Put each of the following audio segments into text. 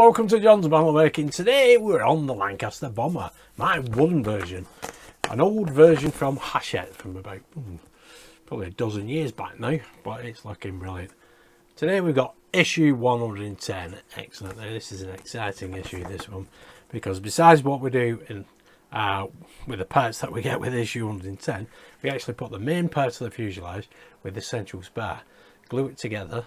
welcome to John's Model Making. Today we're on the Lancaster bomber, my wooden version, an old version from Hachette from about probably a dozen years back now, but it's looking brilliant. Today we've got issue 110. Excellent. Now this is an exciting issue, this one, because besides what we do in with the parts that we get with issue 110, we actually put the main parts of the fuselage with the central spar, glue it together,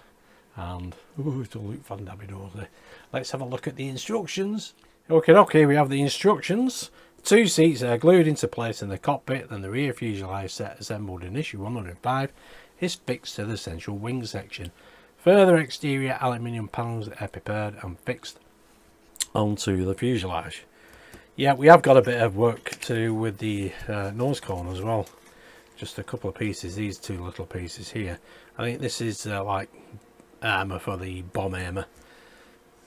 and it'll look fun, doesn't it? Let's have a look at the instructions. Okay, we have the instructions. 2 seats are glued into place in the cockpit, and the rear fuselage set assembled in issue 105 is fixed to the central wing section. Further exterior aluminium panels are prepared and fixed onto the fuselage. Yeah, we have got a bit of work to do with the nose cone as well. Just a couple of pieces, these 2 little pieces here. I think this is like armour for the bomb aimer.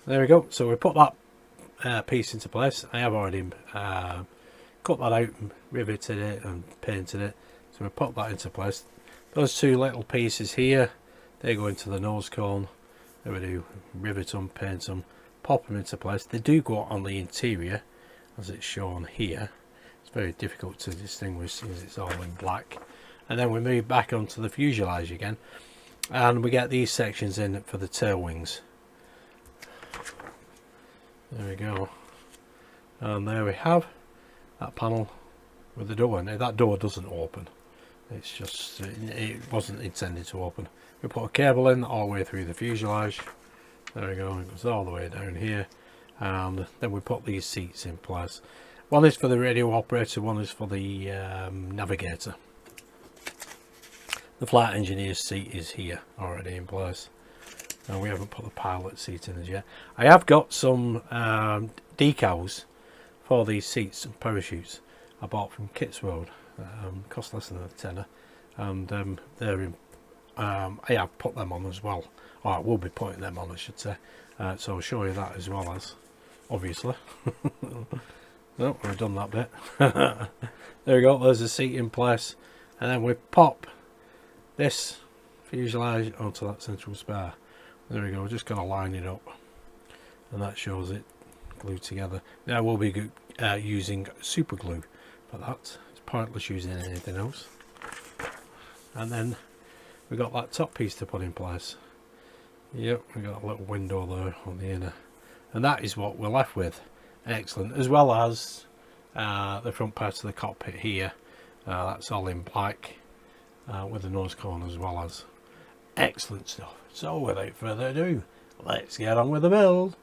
There we go. So we put that piece into place. I have already cut that out and riveted it and painted it. So we put that into place. Those 2 little pieces here, they go into the nose cone. There we do, rivet them, paint them, pop them into place. They do go on the interior, as it's shown here. It's very difficult to distinguish since it's all in black. And then we move back onto the fuselage again, and we get these sections in for the tail wings. There we go, and there we have that panel with the door. Now that door doesn't open, it's just it wasn't intended to open. We put a cable in all the way through the fuselage. There we go, it goes all the way down here, and then we put these seats in place. One is for the radio operator, one is for the navigator. The flight engineer's seat is here already in place. And we haven't put the pilot seat in as yet. I have got some decals for these seats and parachutes I bought from Kit's World. Cost less than a tenner, and they're in. I have put them on as well, or I will be putting them on, I should say. So I'll show you that as well, as obviously. No, we've done that bit. There we go. There's the seat in place, and then we pop this fuselage onto that central spar. There we go, we're just going to line it up, and that shows it glued together. Now we'll be using super glue for that. It's pointless using anything else. And then we've got that top piece to put in place. Yep, we've got a little window there on the inner, and that is what we're left with. Excellent. As well as the front part of the cockpit here, that's all in black, with the nose cone as well as. Excellent stuff. So without further ado, let's get on with the build.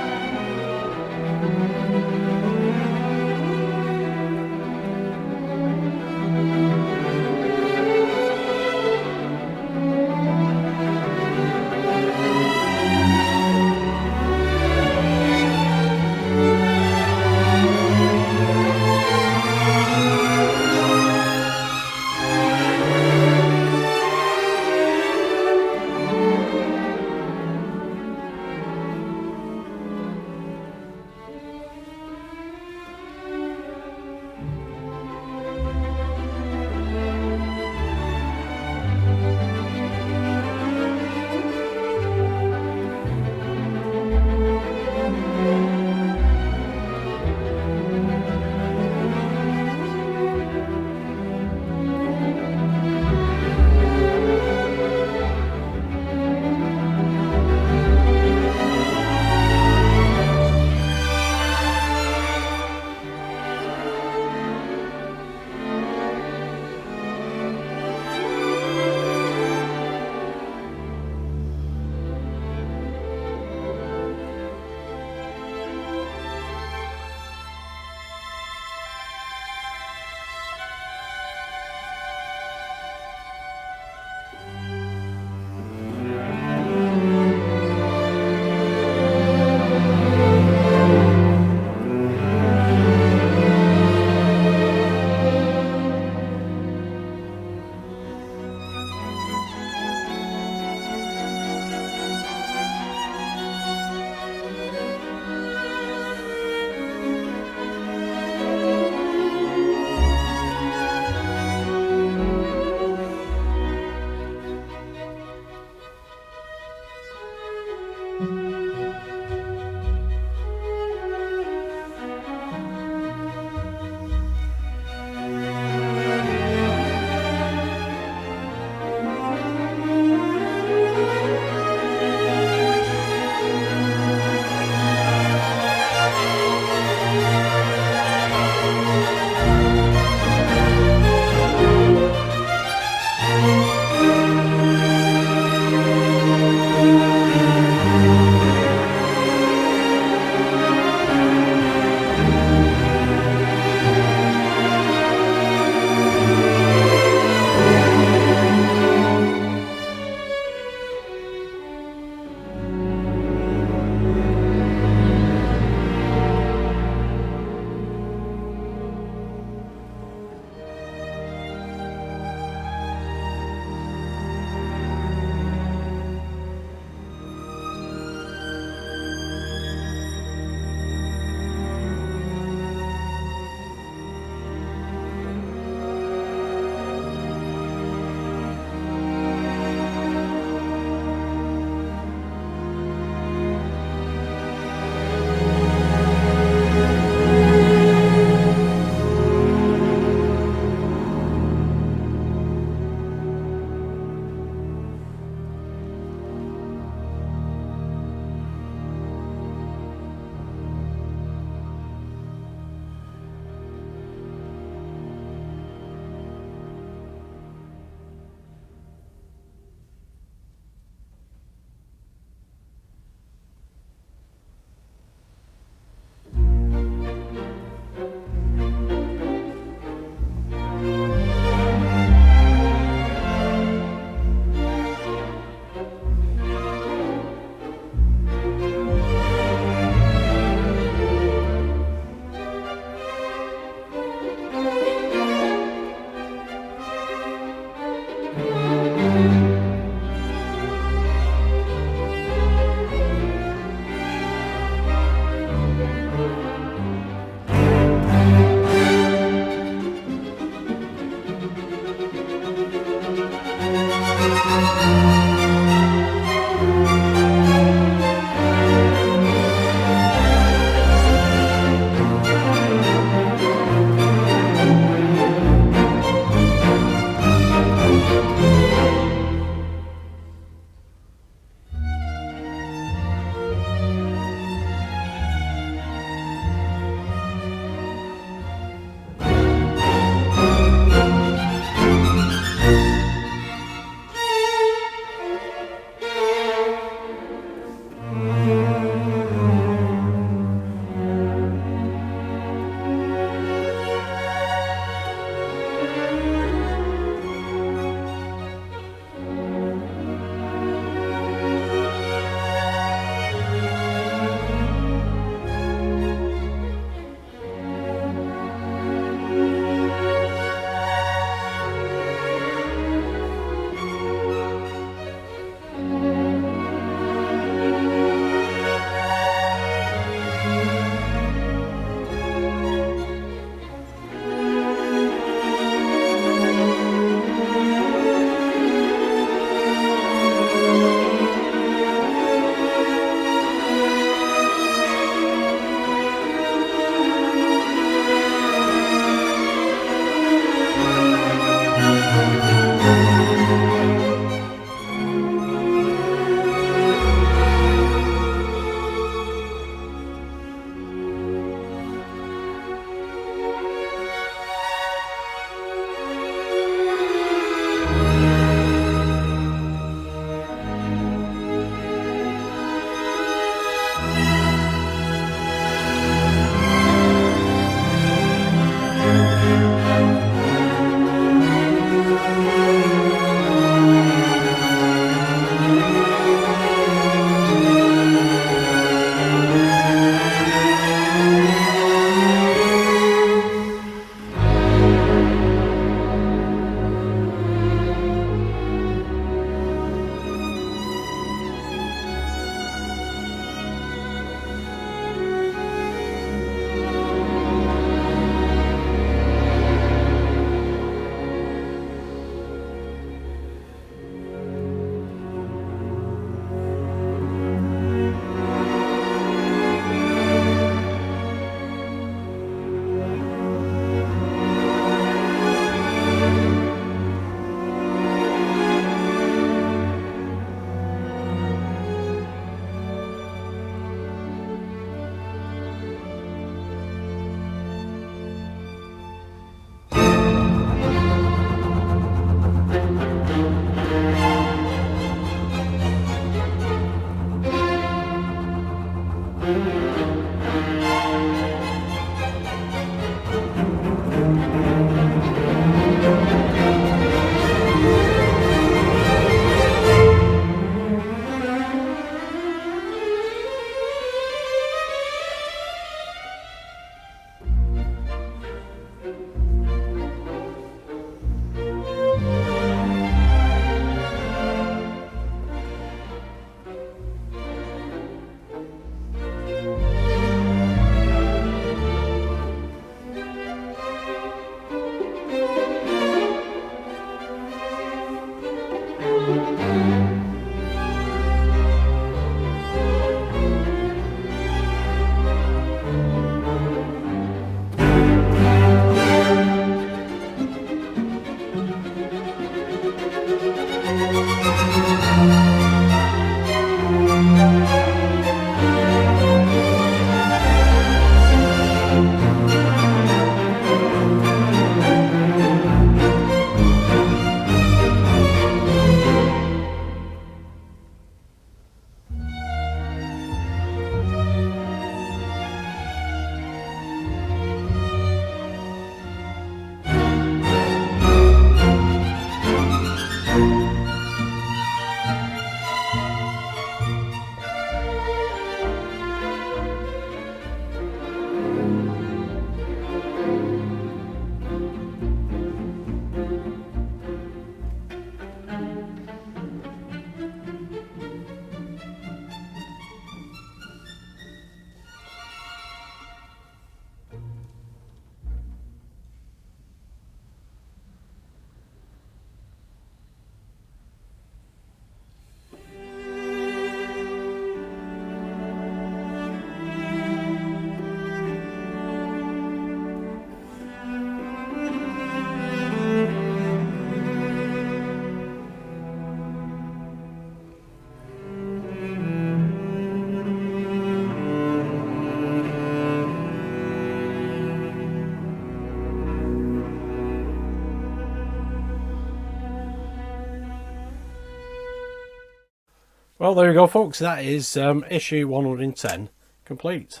Well, there we go, folks. That is issue 110 complete.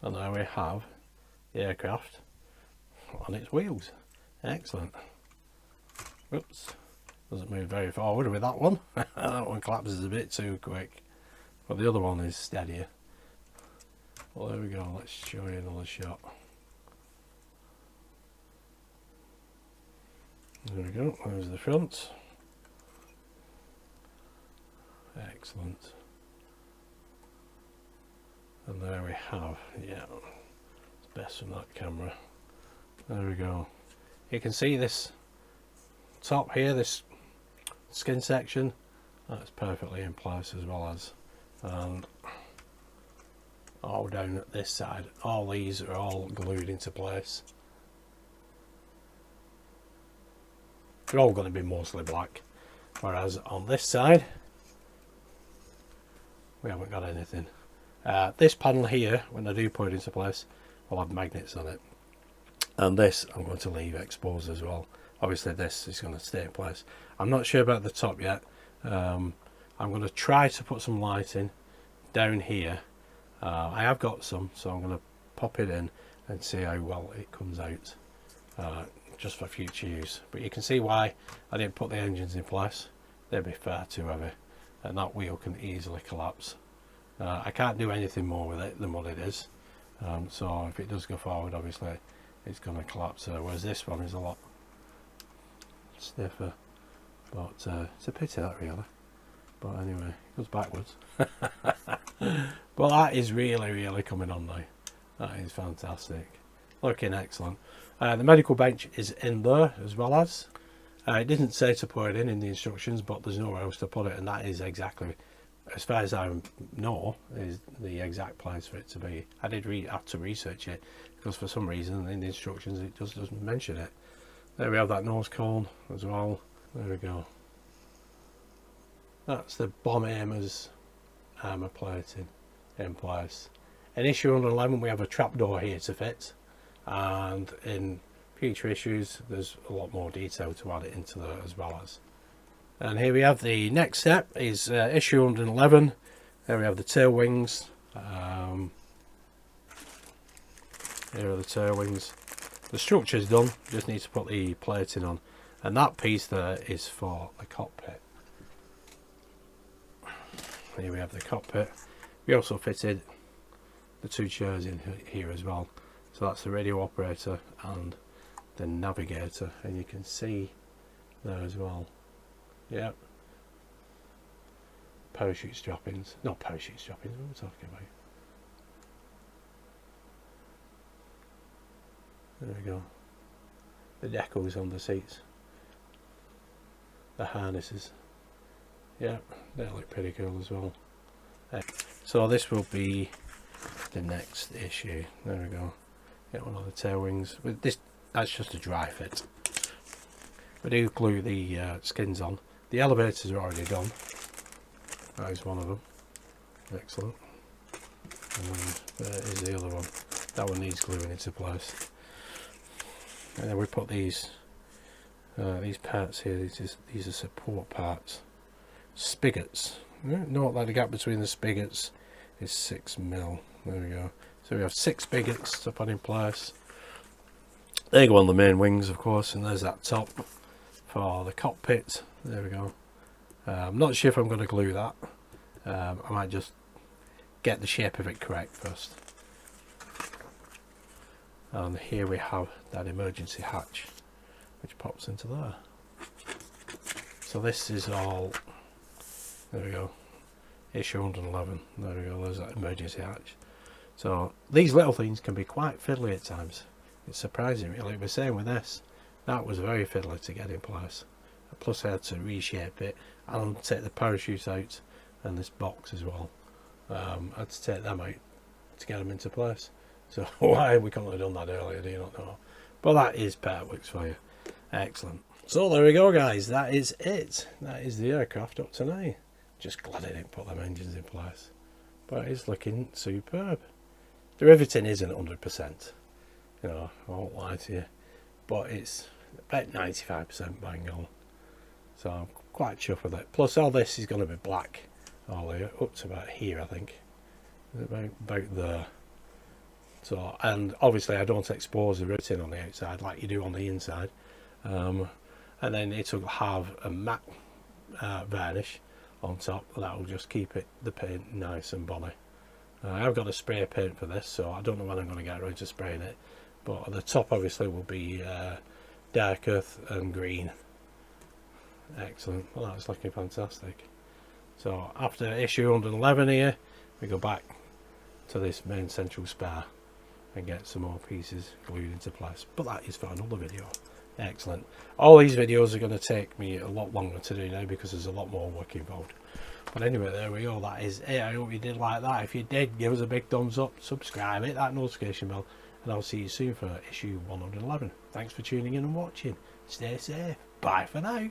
And there we have the aircraft on its wheels. Excellent. Whoops. Doesn't move very forward with that one. That one collapses a bit too quick. But the other one is steadier. Well, there we go. Let's show you another shot. There we go. There's the front. Excellent. And there we have, yeah, it's best from that camera. There we go. You can see this top here, this skin section, that's perfectly in place, as well as all down at this side. All these are all glued into place. They're all going to be mostly black, whereas on this side we haven't got anything. This panel here, when I do put it into place, will have magnets on it, and this I'm going to leave exposed as well. Obviously this is going to stay in place. I'm not sure about the top yet. I'm going to try to put some lighting down here. I have got some, so I'm going to pop it in and see how well it comes out, just for future use. But you can see why I didn't put the engines in place. They'd be far too heavy, and that wheel can easily collapse. I can't do anything more with it than what it is, so if it does go forward, obviously it's going to collapse, whereas this one is a lot stiffer. But it's a pity, that, really. But anyway, it goes backwards. But that is really coming on now. That is fantastic, looking excellent. The medical bench is in there, as well as it didn't say to put it in the instructions, but there's nowhere else to put it, and that is exactly, as far as I know, is the exact place for it to be. I did have to research it, because for some reason in the instructions it just doesn't mention it. There we have that nose cone as well. There we go. That's the bomb aimer's armour plating in place. In issue 111 we have a trapdoor here to fit, and in future issues there's a lot more detail to add it into there as well as. And here we have the next step is issue 111. There we have the tail wings. Here are the tail wings. The structure is done, just need to put the plating on, and that piece there is for the cockpit. Here we have the cockpit. We also fitted the two chairs in here as well, so that's the radio operator and the navigator, and you can see there as well. Yep. Parachute strappings. Not parachute strappings, what am I talking about? There we go. The decals on the seats. The harnesses. Yep, they look pretty cool as well. So this will be the next issue. There we go. Get one of the tail wings. With this, that's just a dry fit. We do glue the skins on. The elevators are already done. That is one of them. Excellent. And there is the other one. That one needs gluing into place. And then we put these parts here. These are support parts. Spigots. Note that the gap between the spigots is 6mm. There we go. So we have 6 spigots to put in place. They go on the main wings, of course, and there's that top for the cockpit. There we go. I'm not sure if I'm going to glue that. I might just get the shape of it correct first. And here we have that emergency hatch, which pops into there. So this is all, there we go, issue 111. There we go, there's that emergency hatch. So these little things can be quite fiddly at times. It's surprising, really. Like we're saying with this, that was very fiddly to get in place. Plus I had to reshape it and take the parachute out, and this box as well. I had to take them out to get them into place. So why we couldn't have done that earlier, do you not know? But that is part works for you. Excellent. So there we go, guys. That is it. That is the aircraft up to now. Just glad I didn't put them engines in place. But it's looking superb. The riveting isn't 100%. You know, I won't lie to you. But it's about 95% bang on. So I'm quite chuffed with it. Plus all this is going to be black all the way up to about here, I think, about there. So, and obviously I don't expose the riveting on the outside like you do on the inside, and then it'll have a matte varnish on top that will just keep the paint nice and bonny. I've got a spray paint for this, so I don't know when I'm going to get around to spraying it, but the top obviously will be dark earth and green. Excellent. Well, that's looking fantastic. So after issue 111 here, we go back to this main central spar and get some more pieces glued into place, but that is for another video. Excellent. All these videos are going to take me a lot longer to do now because there's a lot more work involved. But anyway, there we go. That is it. I hope you did like that. If you did, give us a big thumbs up, subscribe, hit that notification bell, and I'll see you soon for issue 111. Thanks for tuning in and watching. Stay safe. Bye for now.